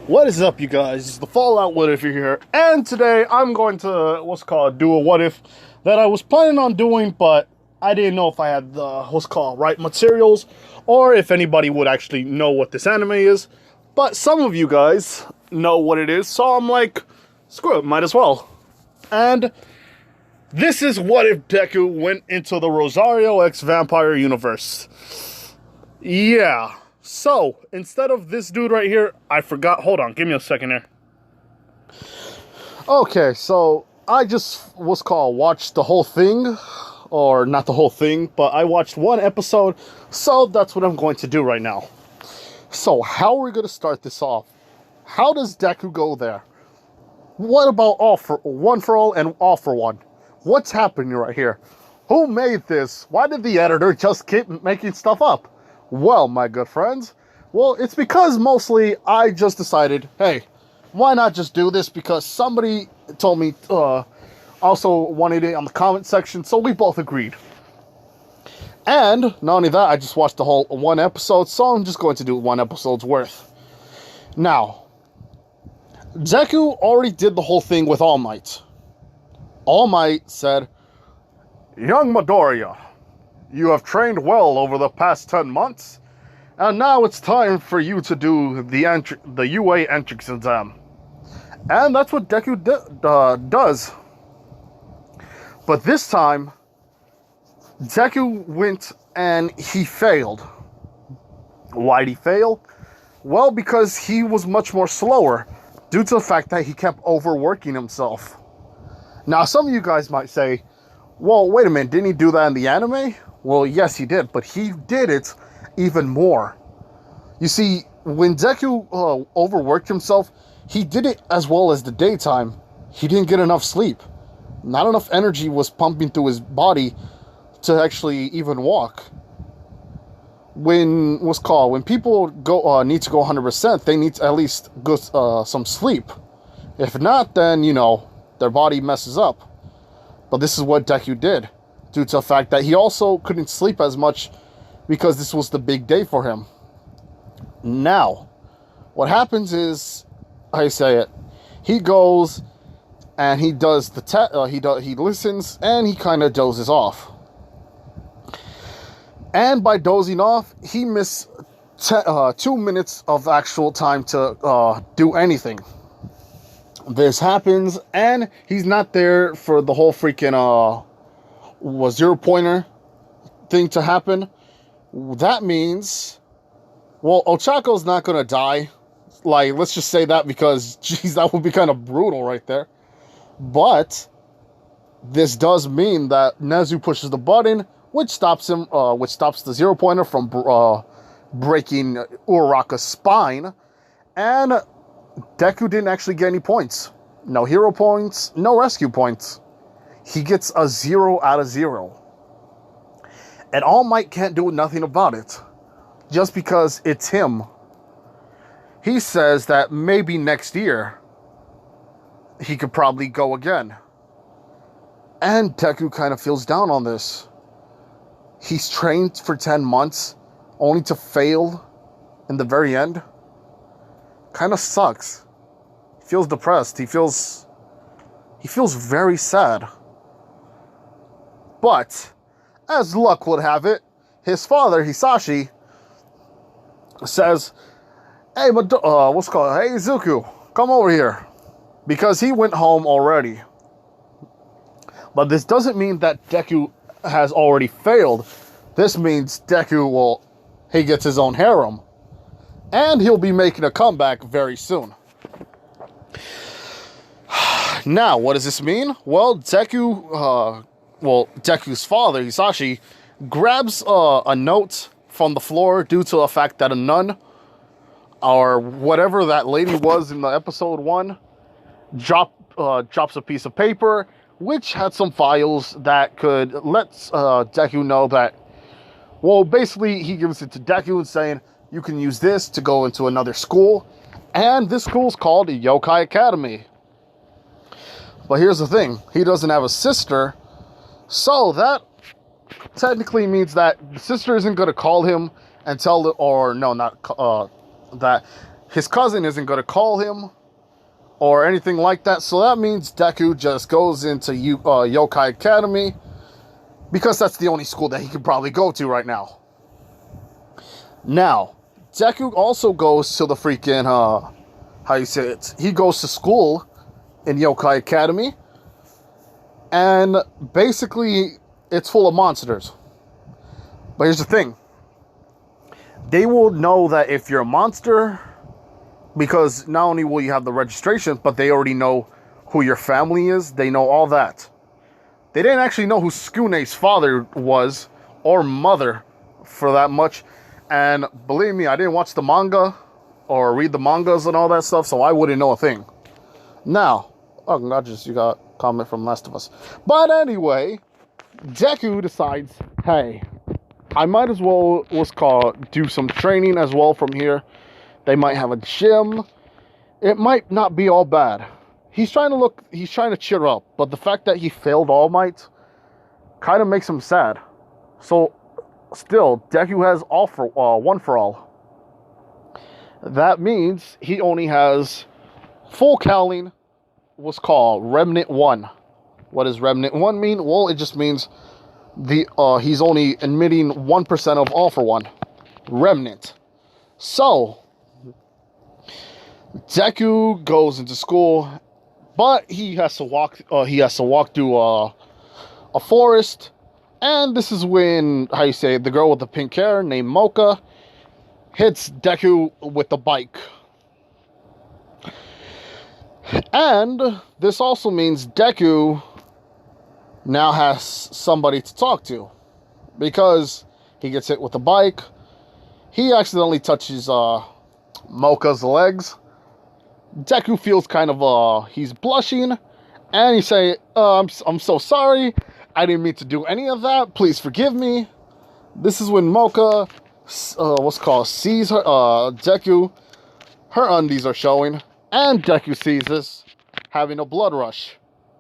What is up, you guys? It's the Fallout What If you're here, and today I'm going to do a what if that I was planning on doing, but I didn't know if I had the right materials or if anybody would actually know what this anime is. But some of you guys know what it is, so I'm like, screw it, might as well. And this is what if Deku went into the Rosario X Vampire universe. Yeah. So, instead of this dude right here, I forgot. Hold on, give me a second here. Okay, so I just watched the whole thing. Or not the whole thing, but I watched one episode. So, that's what I'm going to do right now. So, how are we going to start this off? How does Deku go there? What about one for all and all for one? What's happening right here? Who made this? Why did the editor just keep making stuff up? Well, my good friends, it's because mostly I just decided, hey, why not just do this? Because somebody told me, also wanted it on the comment section, so we both agreed. And not only that, I just watched the whole one episode, so I'm just going to do one episode's worth. Now, Deku already did the whole thing with All Might. All Might said, "Young Midoriya, you have trained well over the past 10 months, and now it's time for you to do the UA entrance exam." And that's what Deku does. But this time, Deku went and he failed. Why'd he fail? Well, because he was much more slower, due to the fact that he kept overworking himself. Now, some of you guys might say, well, wait a minute, didn't he do that in the anime? Well, yes, he did, but he did it even more. You see, when Deku overworked himself, he did it as well as the daytime. He didn't get enough sleep. Not enough energy was pumping through his body to actually even walk. When people need to go 100%, they need to at least go some sleep. If not, then, their body messes up. But this is what Deku did, due to the fact that he also couldn't sleep as much because this was the big day for him. Now, what happens is, he goes and he does he listens and he kind of dozes off. And by dozing off, he missed 2 minutes of actual time to do anything. This happens, and he's not there for the whole freaking zero-pointer thing to happen. That means, Ochako's not gonna die. Like, let's just say that, because, geez, that would be kind of brutal right there. But this does mean that Nezu pushes the button, which stops him, which stops the zero-pointer from breaking Uraraka's spine, and Deku didn't actually get any points. No hero points, no rescue points. He gets a 0 out of 0. And All Might can't do nothing about it, just because it's him. He says that maybe next year, he could probably go again. And Deku kind of feels down on this. He's trained for 10 months, only to fail in the very end. Kind of sucks. He feels depressed. He feels very sad. But as luck would have it, his father Hisashi says, "Hey, hey Zuku, come over here," because he went home already. But this doesn't mean that Deku has already failed. This means Deku he gets his own harem. And he'll be making a comeback very soon. Now, what does this mean? Well, Deku's father, Hisashi, grabs a note from the floor due to the fact that a nun, or whatever that lady was in the episode 1, drops a piece of paper, which had some files that could let Deku know that, basically he gives it to Deku and saying, you can use this to go into another school, and this school's called Yokai Academy. But here's the thing, he doesn't have a sister, so that technically means that the sister isn't going to call him and tell him, or no, not that, His cousin isn't going to call him or anything like that. So that means Deku just goes into Yokai Academy, because that's the only school that he could probably go to right now. Now, Deku also goes to the freaking, how you say it? He goes to school in Yokai Academy, and basically it's full of monsters. But here's the thing. They will know that if you're a monster, because not only will you have the registration, but they already know who your family is. They know all that. They didn't actually know who Tsukune's father was, or mother, for that much. And believe me, I didn't watch the manga, or read the mangas and all that stuff, so I wouldn't know a thing. Now, oh, you got a comment from Last of Us. But anyway, Deku decides, hey, I might as well, do some training as well from here. They might have a gym. It might not be all bad. He's trying to cheer up, but the fact that he failed All Might kind of makes him sad. So, still, Deku has one for all. That means he only has full Cowling, what's called Remnant 1. What does Remnant 1 mean? Well, it just means he's only emitting 1% of All for One. Remnant. So, Deku goes into school, but he has to walk through a forest, and this is when, the girl with the pink hair named Moka hits Deku with the bike. And this also means Deku now has somebody to talk to, because he gets hit with the bike. He accidentally touches Moka's legs. Deku feels kind of, he's blushing, and he say, I'm so sorry, I didn't mean to do any of that, please forgive me. This is when Moka, sees her, Deku, her undies are showing, and Deku sees this, having a blood rush,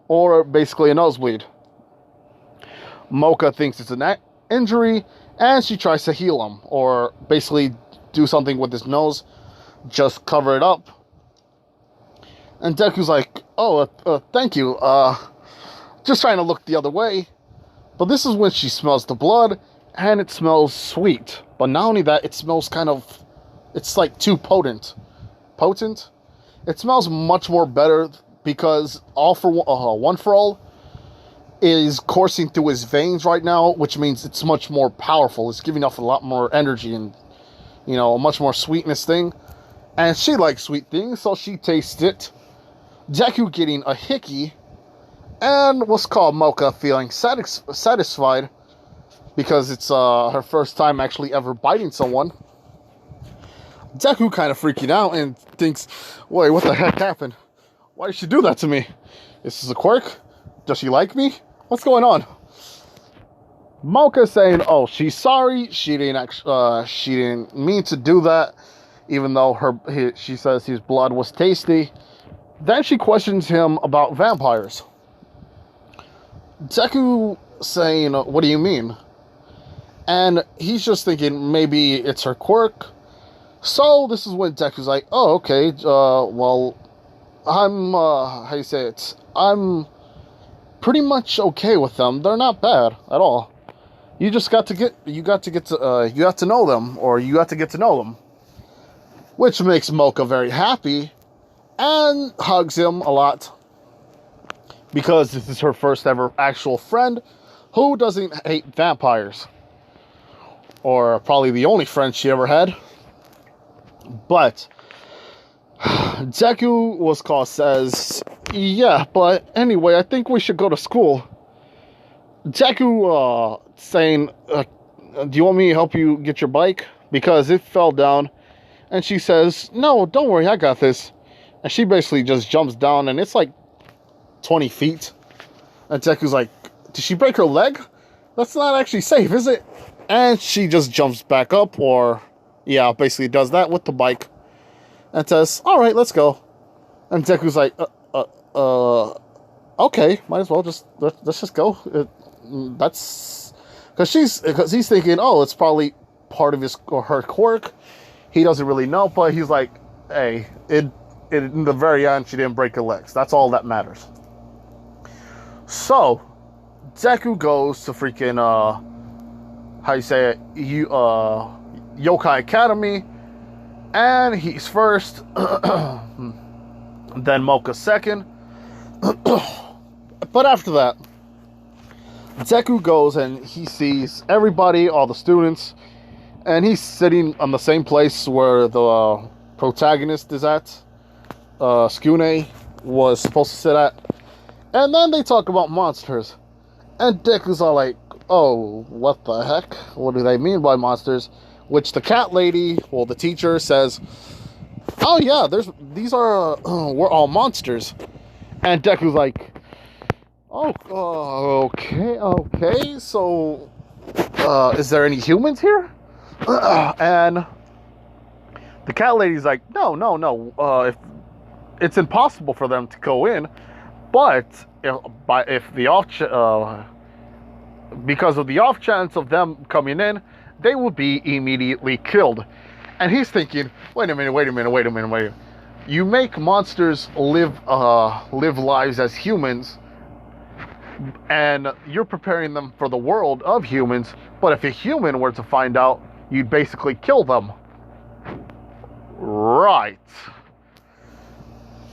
or basically a nosebleed. Moka thinks it's an injury, and she tries to heal him, or basically do something with his nose, just cover it up. And Deku's like, thank you, just trying to look the other way. But this is when she smells the blood, and it smells sweet. But not only that, it smells it's like too potent. Potent? It smells much more better, because One for All is coursing through his veins right now, which means it's much more powerful. It's giving off a lot more energy and, a much more sweetness thing. And she likes sweet things, so she tastes it. Deku getting a hickey, and Moka feeling satisfied, because it's her first time actually ever biting someone. Deku kind of freaking out and thinks, wait, what the heck happened? Why did she do that to me? Is this a quirk? Does she like me? What's going on? Moka saying, she's sorry. She didn't mean to do that, even though she says his blood was tasty. Then she questions him about vampires. Deku saying, what do you mean? And he's just thinking maybe it's her quirk. So this is when Deku's like, okay, well, I'm, I'm pretty much okay with them. They're not bad at all. You have to know them, or you have to get to know them. Which makes Moka very happy, and hugs him a lot, because this is her first ever actual friend who doesn't hate vampires. Or probably the only friend she ever had. But Deku says, yeah, but anyway, I think we should go to school. Deku saying, do you want me to help you get your bike? Because it fell down. And she says, no, don't worry, I got this. And she basically just jumps down, and it's like 20 feet. And Deku's like, did she break her leg? That's not actually safe, is it? And she just jumps back up, or, yeah, basically does that with the bike. And says, alright, let's go. And Deku's like, okay, might as well let's just go. Because he's thinking, it's probably part of her quirk. He doesn't really know, but he's like, hey, in the very end, she didn't break her legs. That's all that matters. So, Deku goes to freaking, how you say it, Yokai Academy, and he's first, then Moka second. But after that, Deku goes and he sees everybody, all the students, and he's sitting on the same place where the protagonist is at. Skune was supposed to sit at. And then they talk about monsters. And Deku's all like, oh, what the heck? What do they mean by monsters? Which the cat lady, well, the teacher says, oh yeah, these are, we're all monsters. And Deku's like, oh, okay, so, is there any humans here? And the cat lady's like, no, if it's impossible for them to go in, but because of the off chance of them coming in, they will be immediately killed. And he's thinking, wait a minute. You make monsters live lives as humans, and you're preparing them for the world of humans, but if a human were to find out, you'd basically kill them. Right.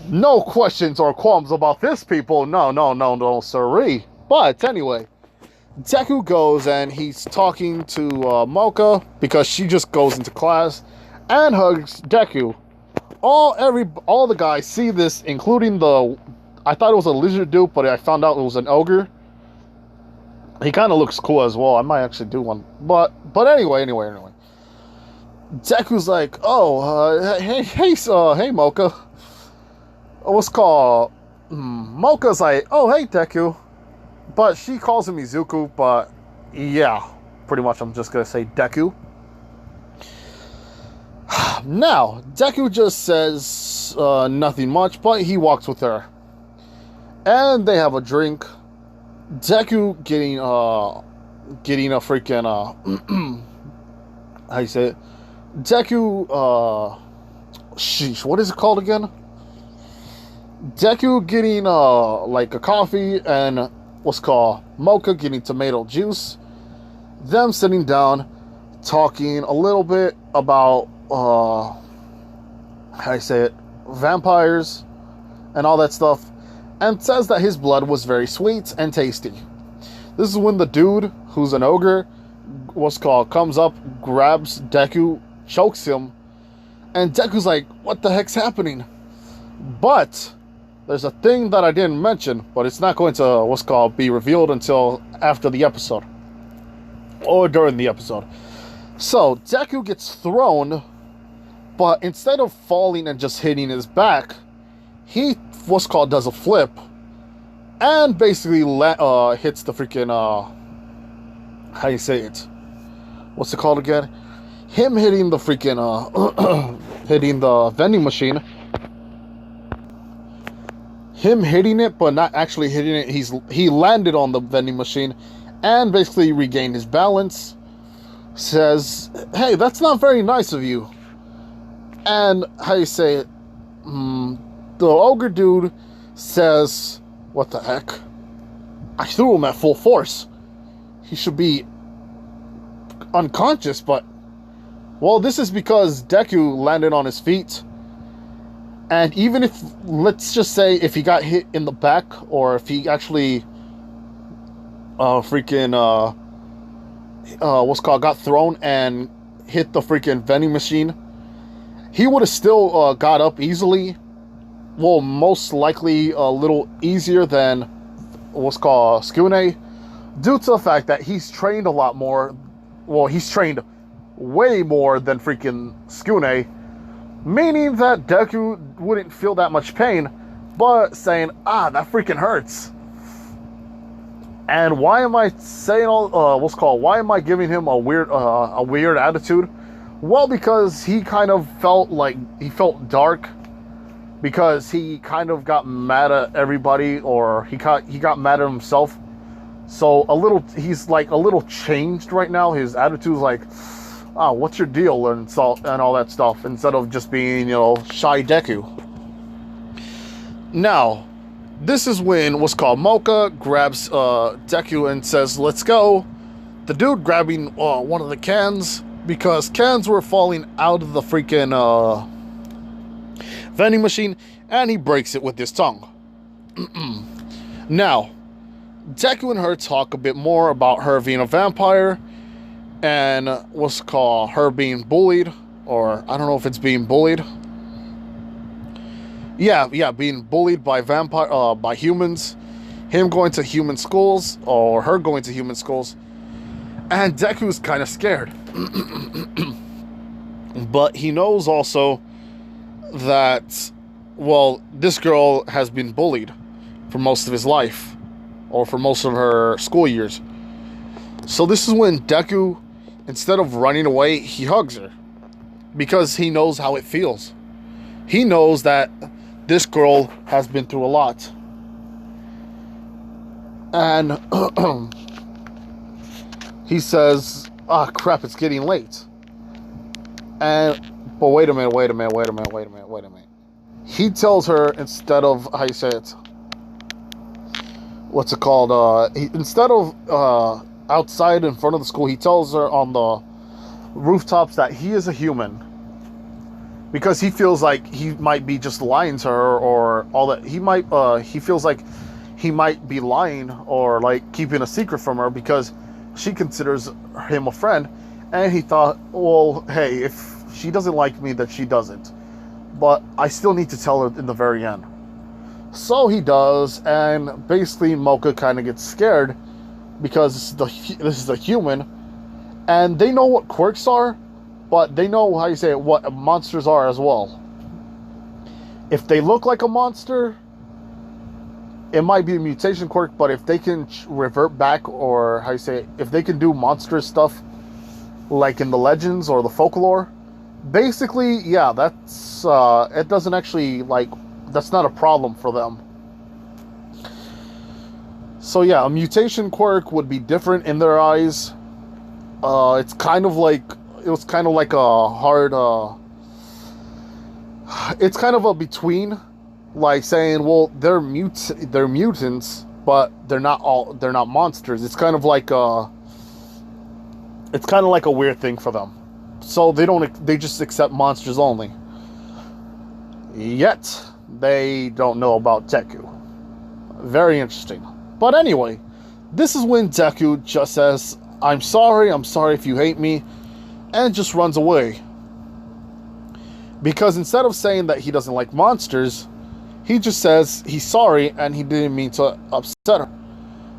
No questions or qualms about this, people. No, sirree. But anyway, Deku goes and he's talking to Moka because she just goes into class and hugs Deku. All the guys see this, including I thought it was a lizard dude, but I found out it was an ogre. He kind of looks cool as well. I might actually do one. But anyway. Deku's like, oh, hey, Moka. What's called? Moka's like, oh, hey, Deku. But she calls him Izuku, but yeah, pretty much I'm just going to say Deku. Now, Deku just says nothing much, but he walks with her. And they have a drink. Deku getting a freaking, how you say it? Deku, sheesh, what is it called again? Deku getting, like a coffee, and what's called Moka getting tomato juice. Them sitting down, talking a little bit about, how you say it, vampires, and all that stuff, and says that his blood was very sweet and tasty. This is when the dude, who's an ogre, what's called, comes up, grabs Deku, chokes him, and Deku's like, what the heck's happening? But there's a thing that I didn't mention, but it's not going to, what's called, be revealed until after the episode. Or during the episode. So, Deku gets thrown, but instead of falling and just hitting his back, he, what's called, does a flip, and basically hits the freaking, how you say it? What's it called again? Him hitting the freaking, hitting the vending machine. Him hitting it, but not actually hitting it. He landed on the vending machine and basically regained his balance. Says, hey, that's not very nice of you. And, how you say it? The ogre dude says, what the heck? I threw him at full force. He should be unconscious, but... Well, this is because Deku landed on his feet. And even if, let's just say, if he got hit in the back, or if he actually, got thrown and hit the freaking vending machine, he would have still got up easily. Well, most likely a little easier than what's called Skune, due to the fact that he's trained a lot more. Well, he's trained way more than freaking Skune, meaning that Deku wouldn't feel that much pain, but saying, that freaking hurts. And why am I saying why am I giving him a weird attitude? Well, because he kind of felt like, he felt dark, because he kind of got mad at everybody, or he got mad at himself. So he's like a little changed right now. His attitude's like, what's your deal and all that stuff, instead of just being, shy Deku. Now, this is when what's called Moka grabs Deku and says, let's go. The dude grabbing one of the cans, because cans were falling out of the freaking vending machine, and he breaks it with his tongue. Now, Deku and her talk a bit more about her being a vampire, and what's called her being bullied, or I don't know if it's being bullied. Yeah, being bullied by by humans, him going to human schools, or her going to human schools, and Deku's kind of scared. But he knows also that, well, this girl has been bullied for most of his life, or for most of her school years. So this is when Deku, instead of running away, he hugs her, because he knows how it feels. He knows that this girl has been through a lot. And he says, crap, it's getting late. But wait a minute. He tells her, instead of, how you say it, what's it called? Instead of outside in front of the school, he tells her on the rooftops that he is a human. Because he feels like he might be just lying to her, or all that. He feels like he might be lying, or like keeping a secret from her, because she considers him a friend. And he thought, well, hey, if she doesn't like me, then she doesn't. But I still need to tell her in the very end. So he does, and basically Moka kind of gets scared, because this is a human, and they know what quirks are, but they know, how you say it, what monsters are as well. If they look like a monster, it might be a mutation quirk, but if they can revert back, or how you say it, if they can do monstrous stuff, like in the legends or the folklore, basically, yeah, that's, it doesn't actually, like, that's not a problem for them. So yeah, a mutation quirk would be different in their eyes. It was kind of like a hard, it's kind of a between, like saying, well, they're mutants, but they're not monsters. It's kind of like a weird thing for them. So they just accept monsters only. Yet they don't know about Deku. Very interesting. But anyway, this is when Deku just says, I'm sorry if you hate me, and just runs away. Because instead of saying that he doesn't like monsters, he just says he's sorry and he didn't mean to upset her.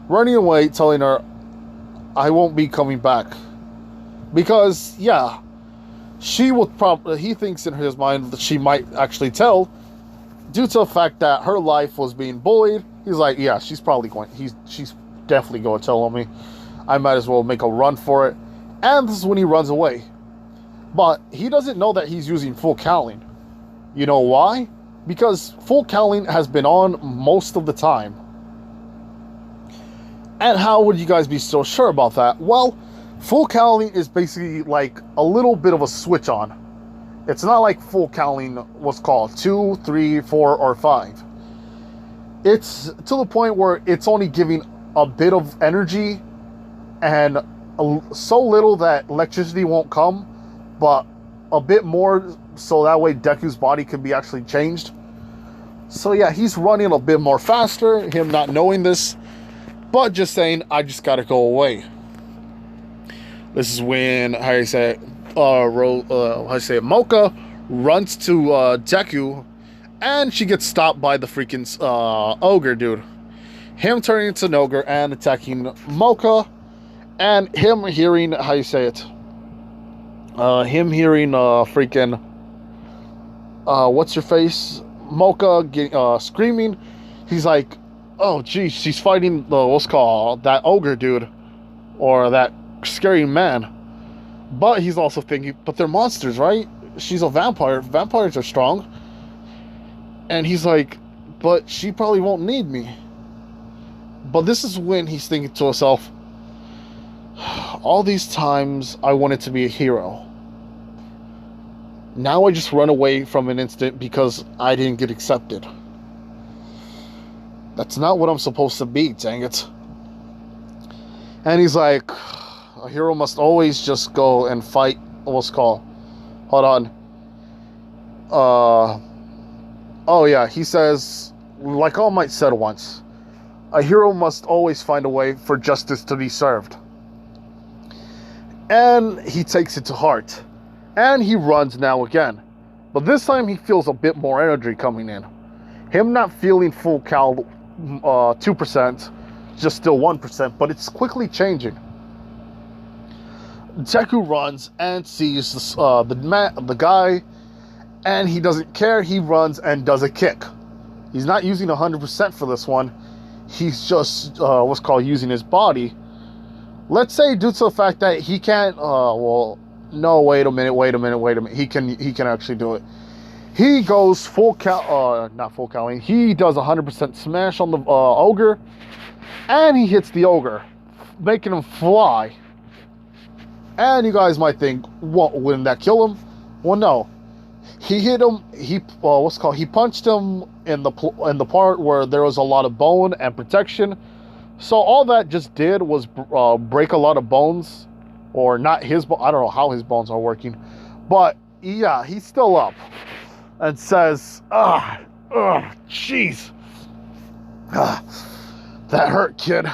Running away, telling her, I won't be coming back. Because, yeah, he thinks in his mind that she might actually tell, due to the fact that her life was being bullied. He's like, yeah, she's definitely going to tell on me. I might as well make a run for it. And this is when he runs away. But he doesn't know that he's using full cowling. You know why? Because full cowling has been on most of the time. And how would you guys be so sure about that? Well, full cowling is basically like a little bit of a switch on. It's not like full cowling was called 2, 3, 4, or 5. It's to the point where it's only giving a bit of energy and so little that electricity won't come, but a bit more so that way Deku's body can be actually changed. So yeah, he's running a bit more faster, him not knowing this, but just saying, I just gotta go away. This is when, Moka runs to Deku, and she gets stopped by the freaking Ogre dude. Him turning into an Ogre and attacking Moka, and him hearing, what's your face? Moka screaming. He's like, oh geez, she's fighting that Ogre dude, or that scary man. But he's also thinking, but they're monsters, right? She's a vampire. Vampires are strong. And he's like, but she probably won't need me. But this is when he's thinking to himself, all these times I wanted to be a hero. Now I just run away from an instant because I didn't get accepted. That's not what I'm supposed to be, dang it. And he's like, a hero must always just go and fight. What's called? Hold on. Oh yeah, he says, like All Might said once, a hero must always find a way for justice to be served. And he takes it to heart. And he runs now again. But this time he feels a bit more energy coming in. Him not feeling full cal 2%, just still 1%, but it's quickly changing. Deku runs and sees the guy, and he doesn't care. He runs and does a kick. He's not using 100% for this one. He's just what's called using his body. Let's say due to the fact that he can't. Well, no. Wait a minute. He can actually do it. He goes full cal. Not full caling. He does 100% smash on the ogre, and he hits the ogre, making him fly. And you guys might think, what? Wouldn't that kill him? Well, no. He hit him. He He punched him in the part where there was a lot of bone and protection. So all that just did was break a lot of bones, or not his. I don't know how his bones are working, but yeah, he's still up, and says, jeez, that hurt, kid.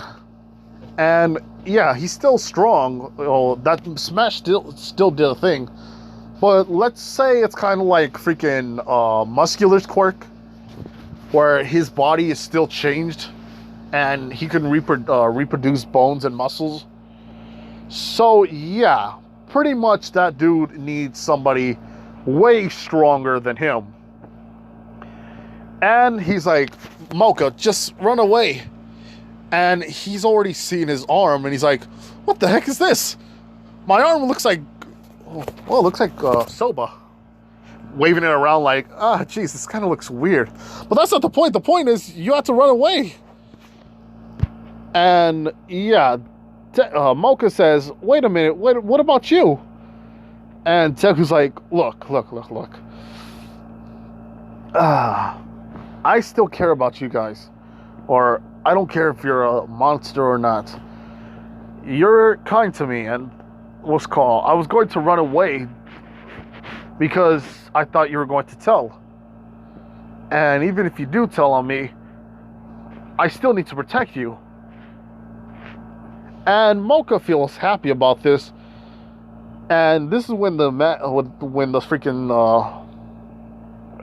And yeah, he's still strong. Well, that smash still did a thing. But let's say it's kind of like freaking Muscular's quirk, where his body is still changed, and he can reproduce bones and muscles. So yeah, pretty much that dude needs somebody way stronger than him. And he's like, Moka, just run away. And he's already seen his arm, and he's like, what the heck is this? My arm looks like, well, it looks like Soba. Waving it around like, geez, this kind of looks weird. But that's not the point. The point is, you have to run away. And yeah, Moka says, wait a minute, what about you? And Deku's like, look. I still care about you guys. Or, I don't care if you're a monster or not. You're kind to me, and I was going to run away because I thought you were going to tell. And even if you do tell on me, I still need to protect you. And Moka feels happy about this. And this is when the freaking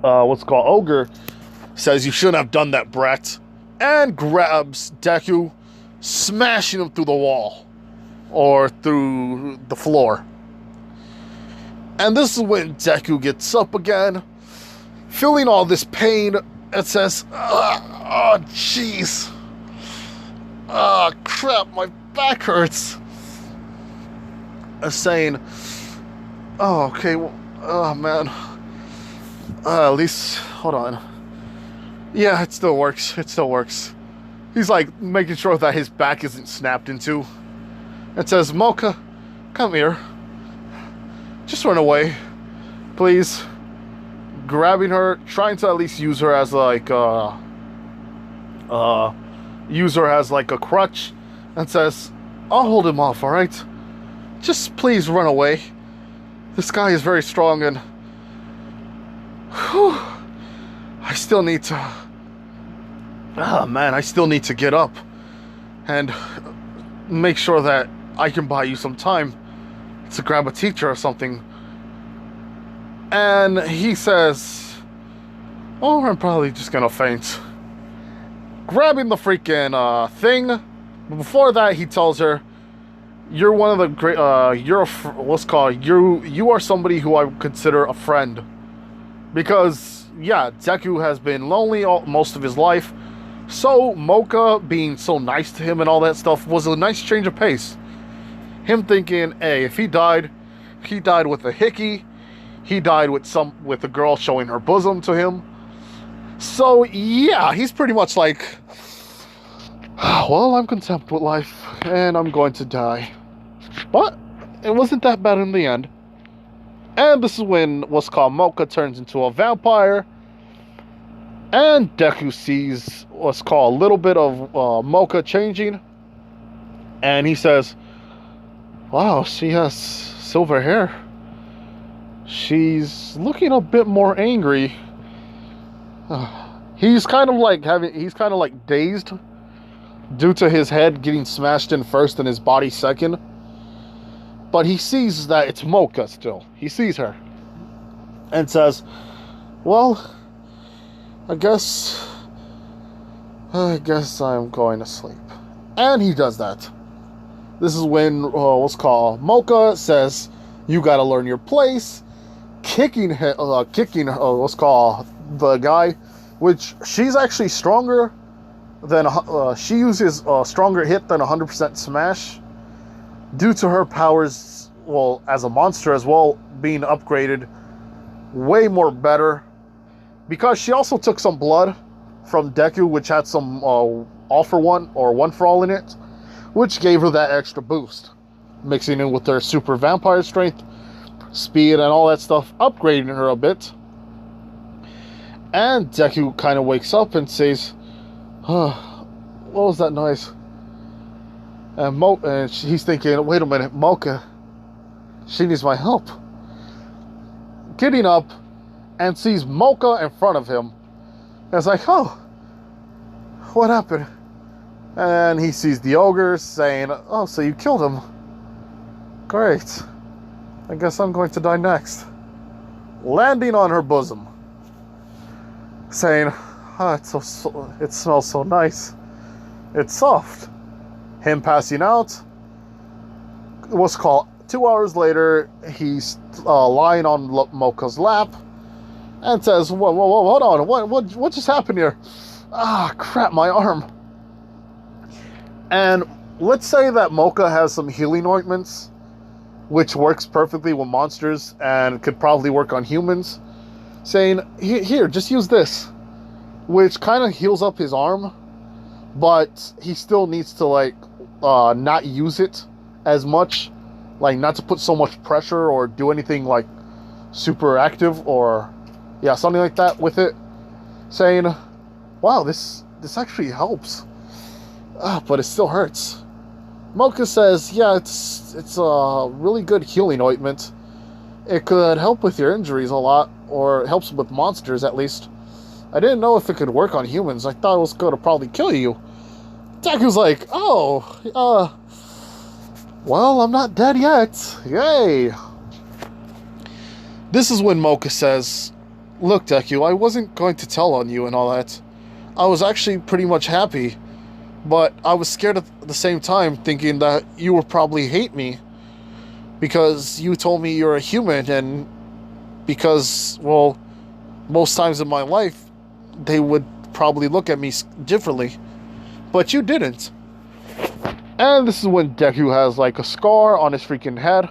Ogre says, you shouldn't have done that, brat. And grabs Deku, smashing him through the wall. Or through the floor. And this is when Deku gets up again, feeling all this pain, and says, oh, jeez. Oh, crap, my back hurts. Saying, oh, okay, well, oh, man. At least, hold on. Yeah, it still works. He's like making sure that his back isn't snapped into. And says, Moka, come here. Just run away. Please. Grabbing her, trying to at least use her as like a crutch. And says, I'll hold him off, alright? Just please run away. This guy is very strong and... Whew, I still need to... I still need to get up. And make sure that I can buy you some time to grab a teacher or something. And he says, oh, I'm probably just gonna faint. Grabbing the freaking thing. But before that, he tells her, you're one of the great, you are somebody who I would consider a friend. Because, yeah, Deku has been lonely most of his life. So, Moka being so nice to him and all that stuff was a nice change of pace. Him thinking, hey, if he died with a hickey. He died with a girl showing her bosom to him. So, yeah, he's pretty much like, well, I'm content with life, and I'm going to die. But it wasn't that bad in the end. And this is when what's called Moka turns into a vampire. And Deku sees what's called a little bit of Moka changing. And he says, wow, she has silver hair. She's looking a bit more angry. He's kind of like dazed due to his head getting smashed in first and his body second. But he sees that it's Moka still. He sees her. And says, well, I guess I'm going to sleep. And he does that. This is when what's called Moka says, you gotta learn your place. Kicking what's called the guy, which she's actually stronger than she uses a stronger hit than 100% smash due to her powers, well, as a monster as well, being upgraded way more better, because she also took some blood from Deku, which had some all for one or one for all in it, which gave her that extra boost, mixing in with her super vampire strength, speed, and all that stuff, upgrading her a bit. And Deku kind of wakes up and says, what was that noise? And he's thinking, wait a minute, Moka, she needs my help. Getting up and sees Moka in front of him. And it's like, oh, what happened? And he sees the ogre saying, oh, so you killed him. Great. I guess I'm going to die next. Landing on her bosom. Saying, it smells so nice. It's soft. Him passing out. What's called 2 hours later, he's lying on Moka's lap and says, whoa, hold on, what just happened here? Ah, crap, my arm. And let's say that Moka has some healing ointments, which works perfectly with monsters and could probably work on humans, saying, here, just use this, which kind of heals up his arm, but he still needs to, not use it as much, not to put so much pressure or do anything, super active or, something like that with it, saying, wow, this actually helps, but it still hurts. Moka says, yeah, it's a really good healing ointment. It could help with your injuries a lot, or it helps with monsters at least. I didn't know if it could work on humans. I thought it was going to probably kill you. Deku's like, oh, well, I'm not dead yet. Yay. This is when Moka says, look, Deku, I wasn't going to tell on you and all that. I was actually pretty much happy, but I was scared at the same time, thinking that you would probably hate me because you told me you're a human, and because, well, most times in my life, they would probably look at me differently, but you didn't. And this is when Deku has, a scar on his freaking head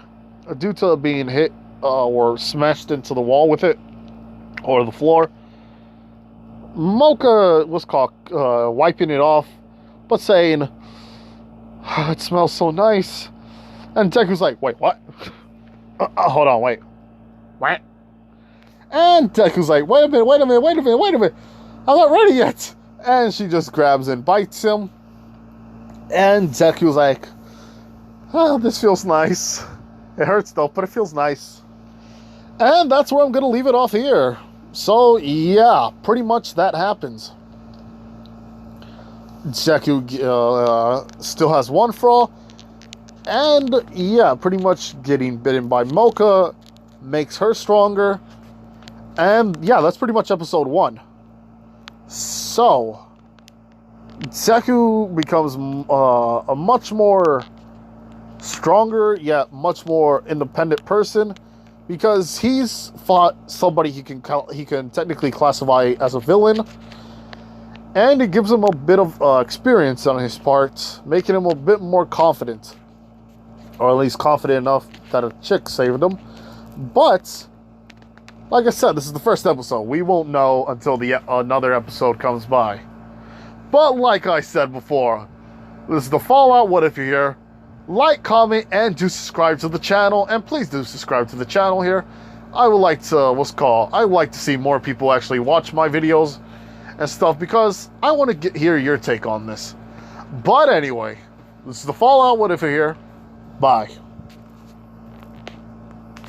due to being hit or smashed into the wall with it, or the floor. Moka was caught wiping it off, but saying, it smells so nice. And Deku's like, wait, what? Hold on, wait. What? And Deku's like, wait a minute. I'm not ready yet. And she just grabs and bites him. And Deku's like, oh, this feels nice. It hurts though, but it feels nice. And that's where I'm going to leave it off here. So, yeah, pretty much that happens. Deku still has one for all. And, yeah, pretty much getting bitten by Moka makes her stronger. And, yeah, that's pretty much episode 1. So, Deku becomes a much more stronger, yet much more independent person, because he's fought somebody he can technically classify as a villain, and it gives him a bit of experience on his part, making him a bit more confident, or at least confident enough that a chick saved him. But like I said, this is the first episode. We won't know until another episode comes by. But like I said before, this is the Fallout What If you're here. Like, comment, and do subscribe to the channel. And please do subscribe to the channel here. I would like to, I would like to see more people actually watch my videos and stuff, because I want to hear your take on this. But anyway, this is the Fallout. What if you're here? Bye.